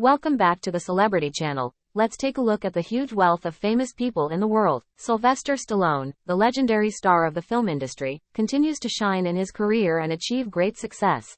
Welcome back to the Celebrity Channel. Let's take a look at the huge wealth of famous people in the world. Sylvester Stallone, the legendary star of the film industry, continues to shine in his career and achieve great success.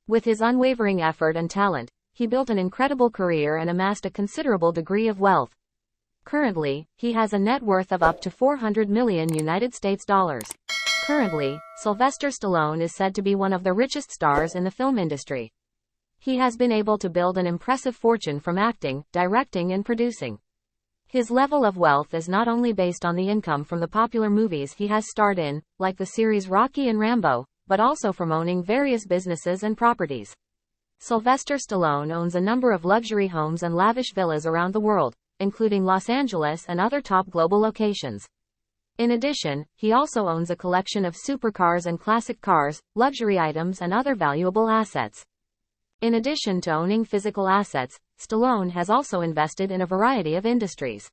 With his unwavering effort and talent, he built an incredible career and amassed a considerable degree of wealth. Currently, he has a net worth of up to $400 million United States dollars. Currently, Sylvester Stallone is said to be one of the richest stars in the film industry. He has been able to build an impressive fortune from acting, directing and producing. His level of wealth is not only based on the income from the popular movies he has starred in, like the series Rocky and Rambo, but also from owning various businesses and properties. Sylvester Stallone owns a number of luxury homes and lavish villas around the world, including Los Angeles and other top global locations. In addition, he also owns a collection of supercars and classic cars, luxury items and other valuable assets. In addition to owning physical assets, Stallone has also invested in a variety of industries.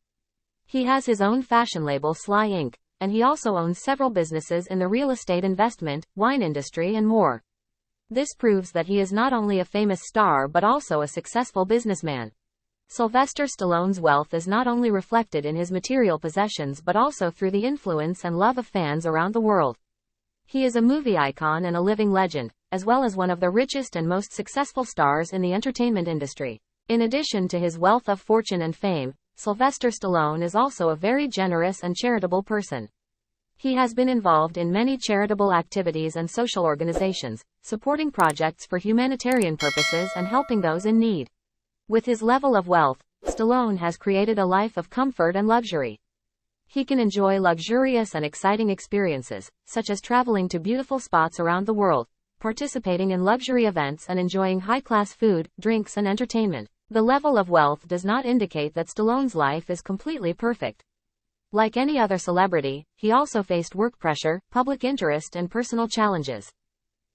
He has his own fashion label Sly Inc., and he also owns several businesses in the real estate investment, wine industry and more. This proves that he is not only a famous star but also a successful businessman. Sylvester Stallone's wealth is not only reflected in his material possessions but also through the influence and love of fans around the world. He is a movie icon and a living legend, as well as one of the richest and most successful stars in the entertainment industry. In addition to his wealth of fortune and fame, Sylvester Stallone is also a very generous and charitable person. He has been involved in many charitable activities and social organizations, supporting projects for humanitarian purposes and helping those in need. With his level of wealth, Stallone has created a life of comfort and luxury. He can enjoy luxurious and exciting experiences, such as traveling to beautiful spots around the world, participating in luxury events and enjoying high-class food, drinks and entertainment. The level of wealth does not indicate that Stallone's life is completely perfect. Like any other celebrity, he also faced work pressure, public interest and personal challenges.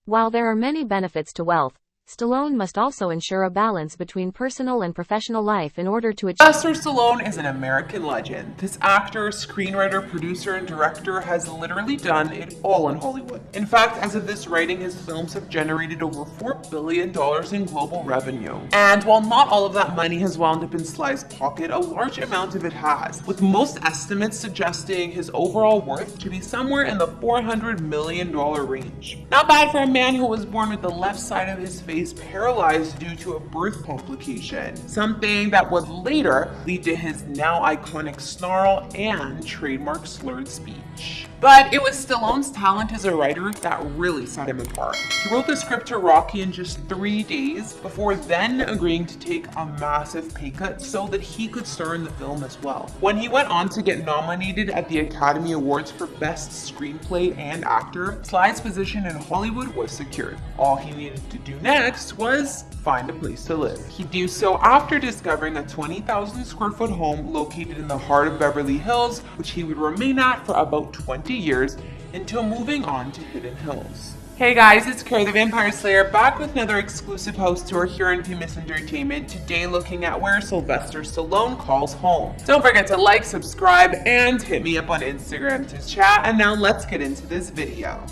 While there are many benefits to wealth, Stallone must also ensure a balance between personal and professional life in order to achieve. Sylvester Stallone is an American legend. This actor, screenwriter, producer, and director has literally done it all in Hollywood. In fact, as of this writing, his films have generated over $4 billion in global revenue. And while not all of that money has wound up in Sly's pocket, a large amount of it has, with most estimates suggesting his overall worth to be somewhere in the $400 million range. Not bad for a man who was born with the left side of his face paralyzed due to a birth complication, something that would later lead to his now iconic snarl and trademark slurred speech. But it was Stallone's talent as a writer that really set him apart. He wrote the script to Rocky in just 3 days before then agreeing to take a massive pay cut so that he could star in the film as well. When he went on to get nominated at the Academy Awards for Best Screenplay and Actor, Sly's position in Hollywood was secured. All he needed to do next was find a place to live. He'd do so after discovering a 20,000 square foot home located in the heart of Beverly Hills, which he would remain at for about 20 years until moving on to Hidden Hills. Hey guys, it's Kara the Vampire Slayer back with another exclusive house tour here on Famous Entertainment, today looking at where Sylvester Stallone calls home. Don't forget to like, subscribe, and hit me up on Instagram to chat, and now let's get into this video.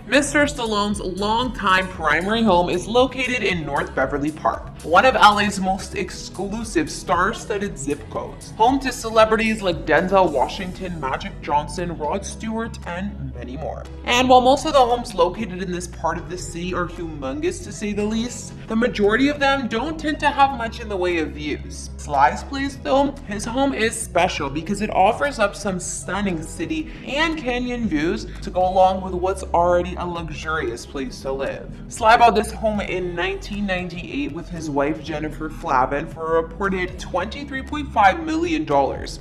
Mr. Stallone's longtime primary home is located in North Beverly Park, one of LA's most exclusive star-studded zip codes, home to celebrities like Denzel Washington, Magic Johnson, Rod Stewart, and many more. And while most of the homes located in this part of the city are humongous to say the least, the majority of them don't tend to have much in the way of views. Sly's place though, his home is special because it offers up some stunning city and canyon views to go along with what's already a luxurious place to live. Sly bought this home in 1998 with his wife Jennifer Flavin for a reported $23.5 million.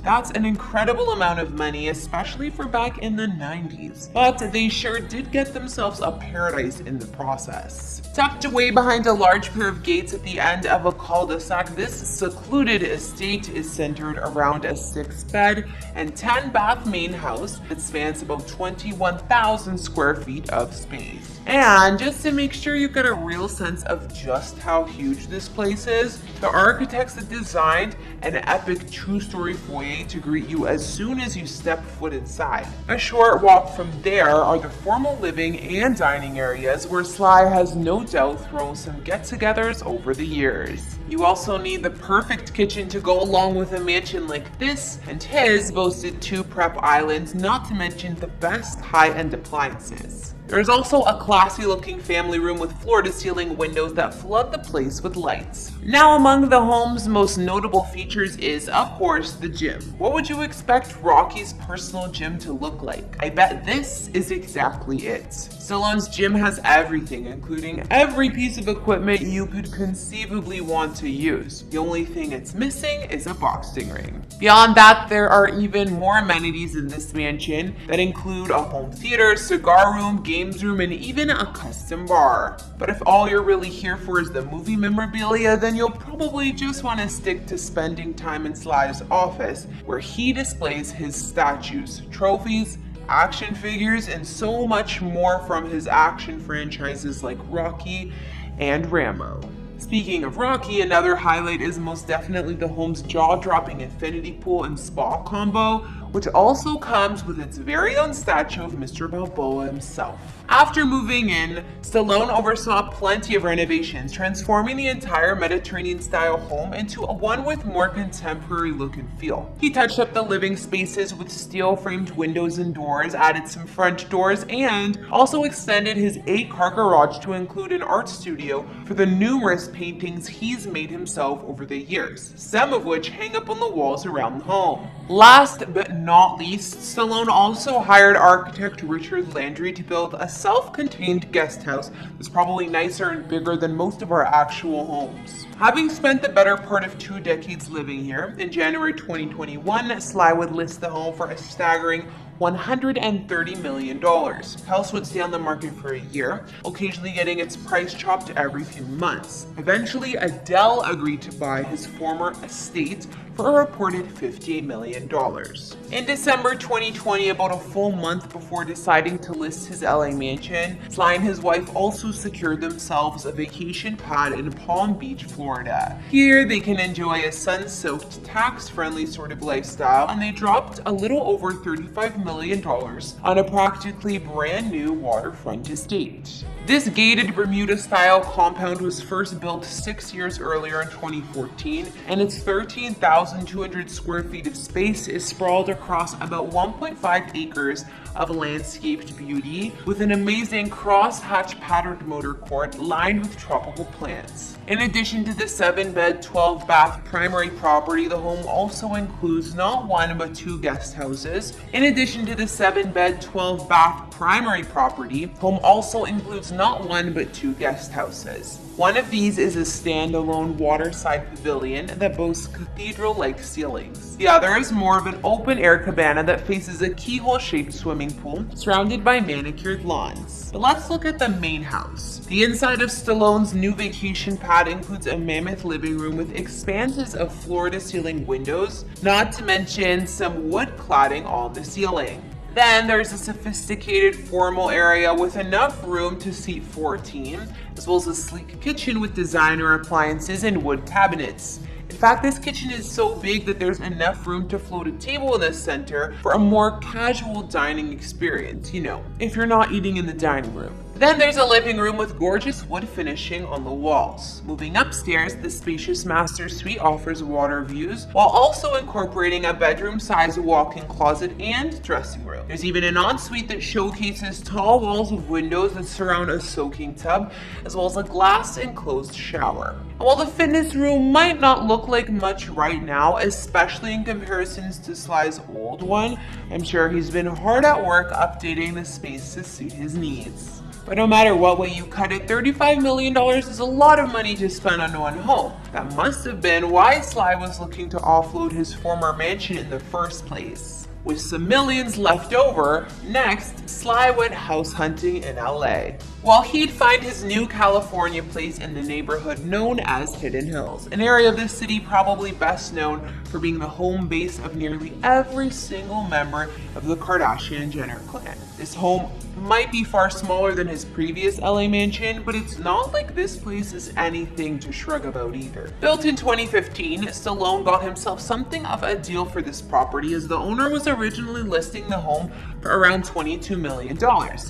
That's an incredible amount of money, especially for back in the 90s. But they sure did get themselves a paradise in the process. Tucked away behind a large pair of gates at the end of a cul-de-sac, this secluded estate is centered around a 6-bed and 10-bath main house that spans about 21,000 square feet of space. And just to make sure you get a real sense of just how huge this this place is? The architects that designed an epic two-story foyer to greet you as soon as you step foot inside. A short walk from there are the formal living and dining areas where Sly has no doubt thrown some get-togethers over the years. You also need the perfect kitchen to go along with a mansion like this, and his boasted 2 prep islands, not to mention the best high-end appliances. There's also a classy looking family room with floor-to-ceiling windows that flood the place with lights. Now, among the home's most notable features is, of course, the gym. What would you expect Rocky's personal gym to look like? I bet this is exactly it. Stallone's gym has everything, including every piece of equipment you could conceivably want to use. The only thing it's missing is a boxing ring. Beyond that, there are even more amenities in this mansion that include a home theater, cigar room, games room, and even a custom bar. But if all you're really here for is the movie memorabilia, then you'll probably just want to stick to spending time in Sly's office, where he displays his statues, trophies, action figures, and so much more from his action franchises like Rocky and Rambo. Speaking of Rocky, another highlight is most definitely the home's jaw-dropping infinity pool and spa combo, which also comes with its very own statue of Mr. Balboa himself. After moving in, Stallone oversaw plenty of renovations, transforming the entire Mediterranean-style home into one with more contemporary look and feel. He touched up the living spaces with steel-framed windows and doors, added some French doors, and also extended his 8-car garage to include an art studio for the numerous paintings he's made himself over the years, some of which hang up on the walls around the home. Last but not least, Stallone also hired architect Richard Landry to build a self-contained guest house that's probably nicer and bigger than most of our actual homes. Having spent the better part of 2 decades living here, in January 2021, Sly would list the home for a staggering $130 million. The house would stay on the market for a year, occasionally getting its price chopped every few months. Eventually, Adele agreed to buy his former estate for a reported $58 million. In December 2020, about a full month before deciding to list his LA mansion, Sly and his wife also secured themselves a vacation pad in Palm Beach, Florida. Here, they can enjoy a sun-soaked, tax-friendly sort of lifestyle, and they dropped a little over $35 million on a practically brand new waterfront estate. This gated Bermuda-style compound was first built 6 years earlier in 2014, and its 13,200 square feet of space is sprawled across about 1.5 acres of landscaped beauty, with an amazing cross-hatch patterned motor court lined with tropical plants. In addition to the 7-bed, 12-bath primary property, the home also includes not 1 but 2 guest houses. In addition to the 7-bed, 12-bath primary property, home also includes not 1 but 2 guest houses. One of these is a standalone waterside pavilion that boasts cathedral-like ceilings. The other is more of an open-air cabana that faces a keyhole-shaped swimming pool surrounded by manicured lawns. But let's look at the main house. The inside of Stallone's new vacation pad includes a mammoth living room with expanses of floor-to-ceiling windows, not to mention some wood cladding on the ceiling. Then there's a sophisticated formal area with enough room to seat 14, as well as a sleek kitchen with designer appliances and wood cabinets. In fact, this kitchen is so big that there's enough room to float a table in the center for a more casual dining experience, if you're not eating in the dining room. Then there's a living room with gorgeous wood finishing on the walls. Moving upstairs, the spacious master suite offers water views, while also incorporating a bedroom-sized walk-in closet and dressing room. There's even an ensuite that showcases tall walls of windows that surround a soaking tub, as well as a glass-enclosed shower. And while the fitness room might not look like much right now, especially in comparisons to Sly's old one, I'm sure he's been hard at work updating the space to suit his needs. But no matter what way you cut it, $35 million is a lot of money to spend on one home. That must have been why Sly was looking to offload his former mansion in the first place. With some millions left over, next, Sly went house hunting in LA. Well, he'd find his new California place in the neighborhood known as Hidden Hills, an area of the city probably best known for being the home base of nearly every single member of the Kardashian-Jenner clan. This home might be far smaller than his previous LA mansion, but it's not like this place is anything to shrug about either. Built in 2015, Stallone got himself something of a deal for this property, as the owner was originally listing the home for around $22 million.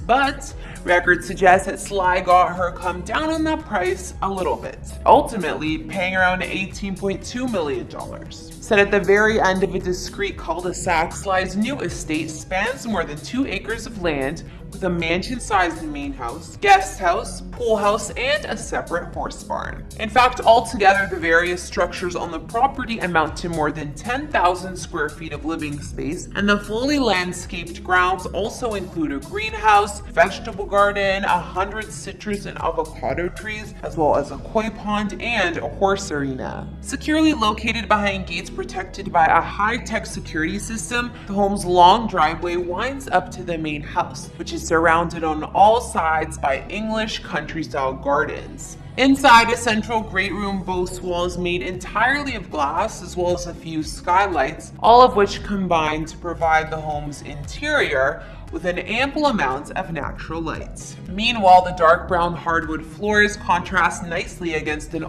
But records suggest that Sly got her come down on that price a little bit, ultimately paying around $18.2 million. Set at the very end of a discreet cul-de-sac, Sly's new estate spans more than 2 acres of land, with a mansion-sized main house, guest house, pool house, and a separate horse barn. In fact, altogether, the various structures on the property amount to more than 10,000 square feet of living space, and the fully landscaped grounds also include a greenhouse, vegetable garden, 100 citrus and avocado trees, as well as a koi pond and a horse arena. Securely located behind gates protected by a high-tech security system, the home's long driveway winds up to the main house, which is surrounded on all sides by English country-style gardens. Inside, a central great room boasts walls made entirely of glass, as well as a few skylights, all of which combine to provide the home's interior with an ample amount of natural light. Meanwhile, the dark brown hardwood floors contrast nicely against an